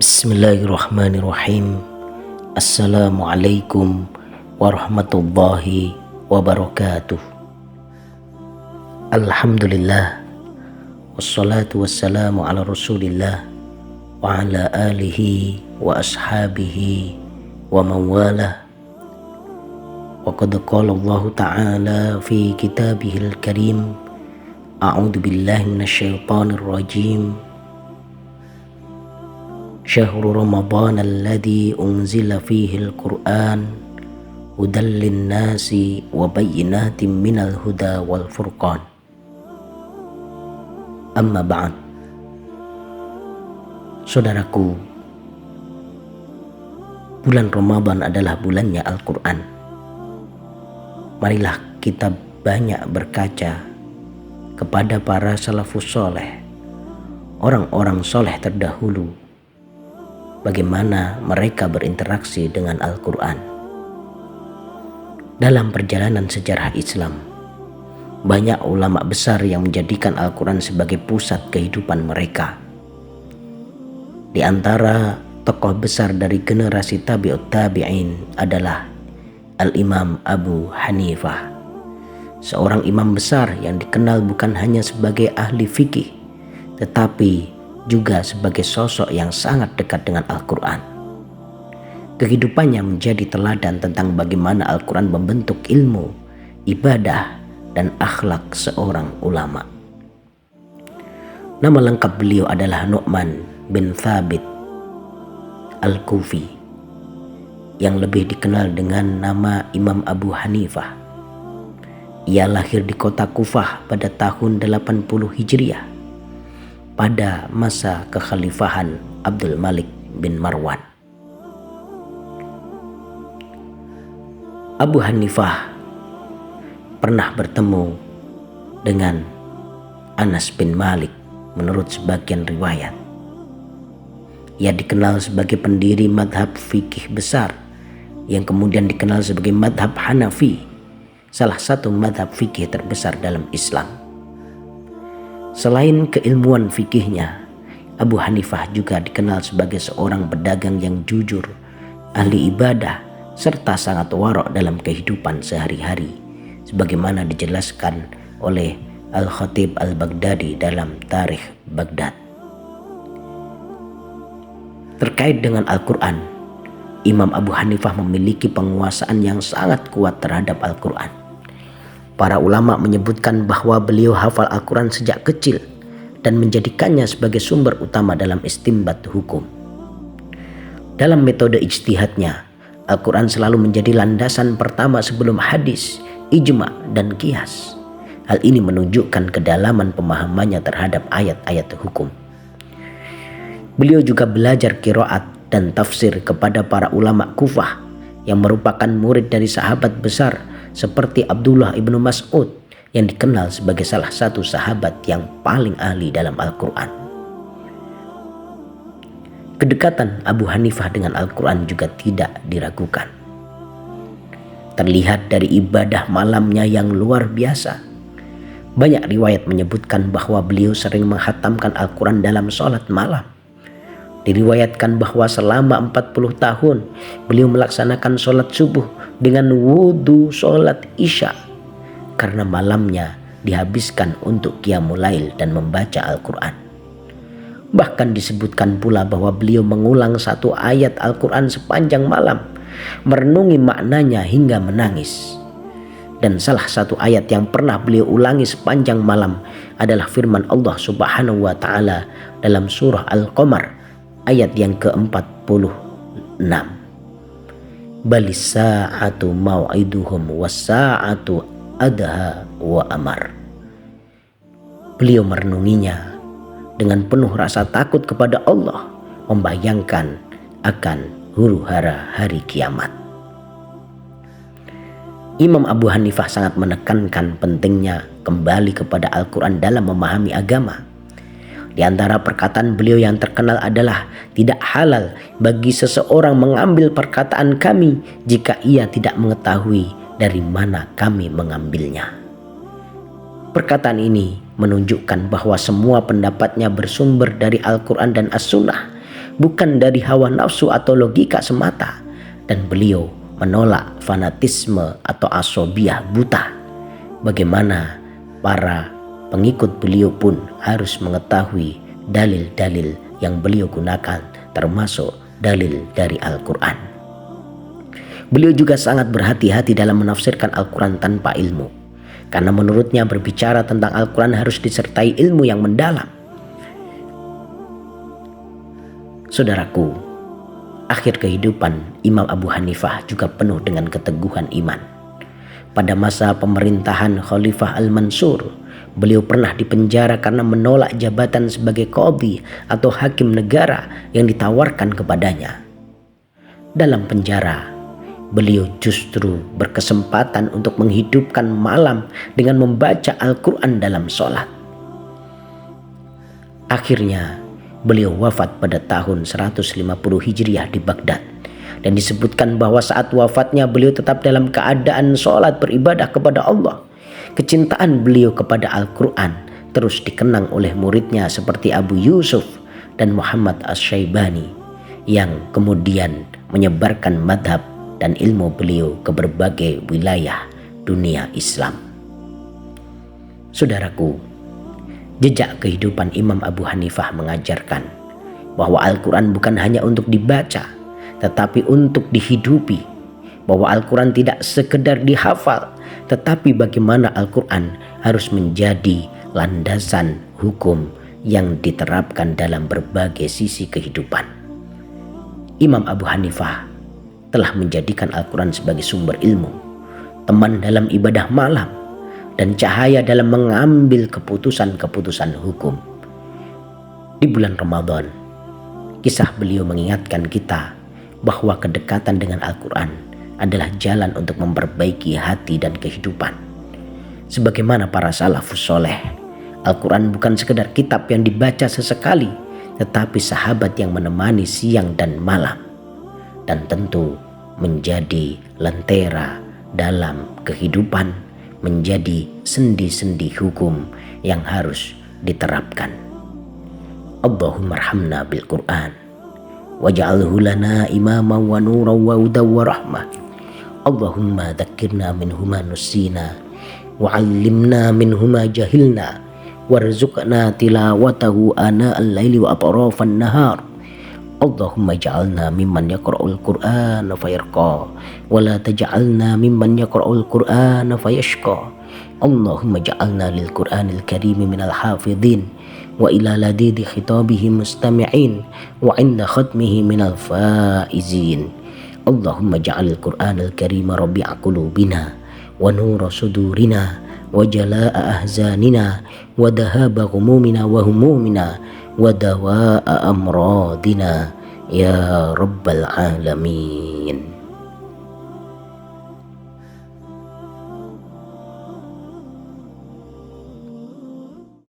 Bismillahirrahmanirrahim. Assalamualaikum warahmatullahi wabarakatuh. Alhamdulillah, wassalatu wassalamu ala rasulillah wa ala alihi wa ashabihi wa mawalah. Wa qad qala Allah ta'ala fi kitabihil karim, a'udzu billahi minasyaitonir rajim. Syahrul Ramadan alladzi unzila fihi al-Qur'an hudan lin-nasi wa bayyinatin minal huda wal furqan. Amma ba'd. Saudaraku, bulan Ramadan adalah bulannya Al-Qur'an. Marilah kita banyak berkaca kepada para salafus soleh, orang-orang soleh terdahulu, bagaimana mereka berinteraksi dengan Al-Quran. Dalam perjalanan sejarah Islam, banyak ulama besar yang menjadikan Al-Quran sebagai pusat kehidupan mereka. Di antara tokoh besar dari generasi tabi'ut tabi'in adalah Al-Imam Abu Hanifah, seorang imam besar yang dikenal bukan hanya sebagai ahli fikih, tetapi juga sebagai sosok yang sangat dekat dengan Al-Quran. Kehidupannya menjadi teladan tentang bagaimana Al-Quran membentuk ilmu, ibadah, dan akhlak seorang ulama. Nama lengkap beliau adalah Nu'man bin Thabit Al-Kufi, yang lebih dikenal dengan nama Imam Abu Hanifah. Ia lahir di kota Kufah pada tahun 80 Hijriah, pada masa kekhalifahan Abdul Malik bin Marwan. Abu Hanifah pernah bertemu dengan Anas bin Malik menurut sebagian riwayat. Ia dikenal sebagai pendiri madhab fikih besar yang kemudian dikenal sebagai madhab Hanafi, salah satu madhab fikih terbesar dalam Islam. Selain keilmuan fikihnya, Abu Hanifah juga dikenal sebagai seorang pedagang yang jujur, ahli ibadah, serta sangat warok dalam kehidupan sehari-hari, sebagaimana dijelaskan oleh Al-Khatib Al-Baghdadi dalam Tarikh Baghdad. Terkait dengan Al-Quran, Imam Abu Hanifah memiliki penguasaan yang sangat kuat terhadap Al-Quran. Para ulama menyebutkan bahwa beliau hafal Al-Quran sejak kecil dan menjadikannya sebagai sumber utama dalam istinbat hukum. Dalam metode ijtihadnya, Al-Quran selalu menjadi landasan pertama sebelum hadis, ijma, dan qiyas. Hal ini menunjukkan kedalaman pemahamannya terhadap ayat-ayat hukum. Beliau juga belajar qiraat dan tafsir kepada para ulama Kufah yang merupakan murid dari sahabat besar seperti Abdullah ibnu Mas'ud yang dikenal sebagai salah satu sahabat yang paling ahli dalam Al-Quran. Kedekatan Abu Hanifah dengan Al-Quran juga tidak diragukan. Terlihat dari ibadah malamnya yang luar biasa. Banyak riwayat menyebutkan bahwa beliau sering menghatamkan Al-Quran dalam sholat malam. Diriwayatkan bahwa selama 40 tahun beliau melaksanakan sholat subuh dengan wudhu sholat isya, karena malamnya dihabiskan untuk qiyamul lail dan membaca Al-Quran. Bahkan disebutkan pula bahwa beliau mengulang satu ayat Al-Quran sepanjang malam, merenungi maknanya hingga menangis. Dan salah satu ayat yang pernah beliau ulangi sepanjang malam adalah firman Allah Subhanahu wa ta'ala dalam surah Al-Qamar ayat yang ke-46. Balis sa'atu mau'iduhum was-sa'atu adha wa amar. Beliau merenunginya dengan penuh rasa takut kepada Allah, membayangkan akan huru-hara hari kiamat. Imam Abu Hanifah sangat menekankan pentingnya kembali kepada Al-Quran dalam memahami agama. Di antara perkataan beliau yang terkenal adalah, tidak halal bagi seseorang mengambil perkataan kami jika ia tidak mengetahui dari mana kami mengambilnya. Perkataan ini menunjukkan bahwa semua pendapatnya bersumber dari Al-Quran dan As-Sunnah, bukan dari hawa nafsu atau logika semata, dan beliau menolak fanatisme atau asobiah buta. Bagaimana para pengikut beliau pun harus mengetahui dalil-dalil yang beliau gunakan, termasuk dalil dari Al-Quran. Beliau juga sangat berhati-hati dalam menafsirkan Al-Quran tanpa ilmu, karena menurutnya berbicara tentang Al-Quran harus disertai ilmu yang mendalam. Saudaraku, akhir kehidupan Imam Abu Hanifah juga penuh dengan keteguhan iman. Pada masa pemerintahan Khalifah Al-Mansur, beliau pernah dipenjara karena menolak jabatan sebagai qadhi atau hakim negara yang ditawarkan kepadanya. Dalam penjara, beliau justru berkesempatan untuk menghidupkan malam dengan membaca Al-Quran dalam sholat. Akhirnya, beliau wafat pada tahun 150 Hijriah di Baghdad, dan disebutkan bahwa saat wafatnya beliau tetap dalam keadaan sholat beribadah kepada Allah. Kecintaan beliau kepada Al-Quran terus dikenang oleh muridnya seperti Abu Yusuf dan Muhammad Asy-Syaibani, yang kemudian menyebarkan madhab dan ilmu beliau ke berbagai wilayah dunia Islam. Saudaraku, jejak kehidupan Imam Abu Hanifah mengajarkan bahwa Al-Quran bukan hanya untuk dibaca, tetapi untuk dihidupi. Bahwa Al-Quran tidak sekedar dihafal, tetapi bagaimana Al-Quran harus menjadi landasan hukum yang diterapkan dalam berbagai sisi kehidupan. Imam Abu Hanifah telah menjadikan Al-Quran sebagai sumber ilmu, teman dalam ibadah malam, dan cahaya dalam mengambil keputusan-keputusan hukum. Di bulan Ramadan, kisah beliau mengingatkan kita bahwa kedekatan dengan Al-Quran adalah jalan untuk memperbaiki hati dan kehidupan. Sebagaimana para salafus soleh, Al-Quran bukan sekedar kitab yang dibaca sesekali, tetapi sahabat yang menemani siang dan malam, dan tentu menjadi lentera dalam kehidupan, menjadi sendi-sendi hukum yang harus diterapkan. Allahumma arhamna bil Qur'an waj'alhu lana imama wa nuran wa hudan wa rahmah. Allahumma dzakkirna minhu ma nusina wa 'allimna minhu ma jahilna warzuqna tilawatahu ana al-laili wa atrafan nahar. Allahumma ja'alna mimman yaqra'ul Qur'ana fayarqa wa la taj'alna mimman yaqra'ul Qur'ana fayashqa. Allahumma ja'alna lil Qur'anil Karim minal hafidhin wa ila ladidi khitabihi mustami'in wa 'inda khatmihi minal faizin. Allahumma ja'alil Qur'anil Karim rabi'a qulubina wa nura sudurina wa jalaa'a ahzanina wa dhahaba ghumumina wa humumina wa dawaa'a amradina ya rabbal alamin.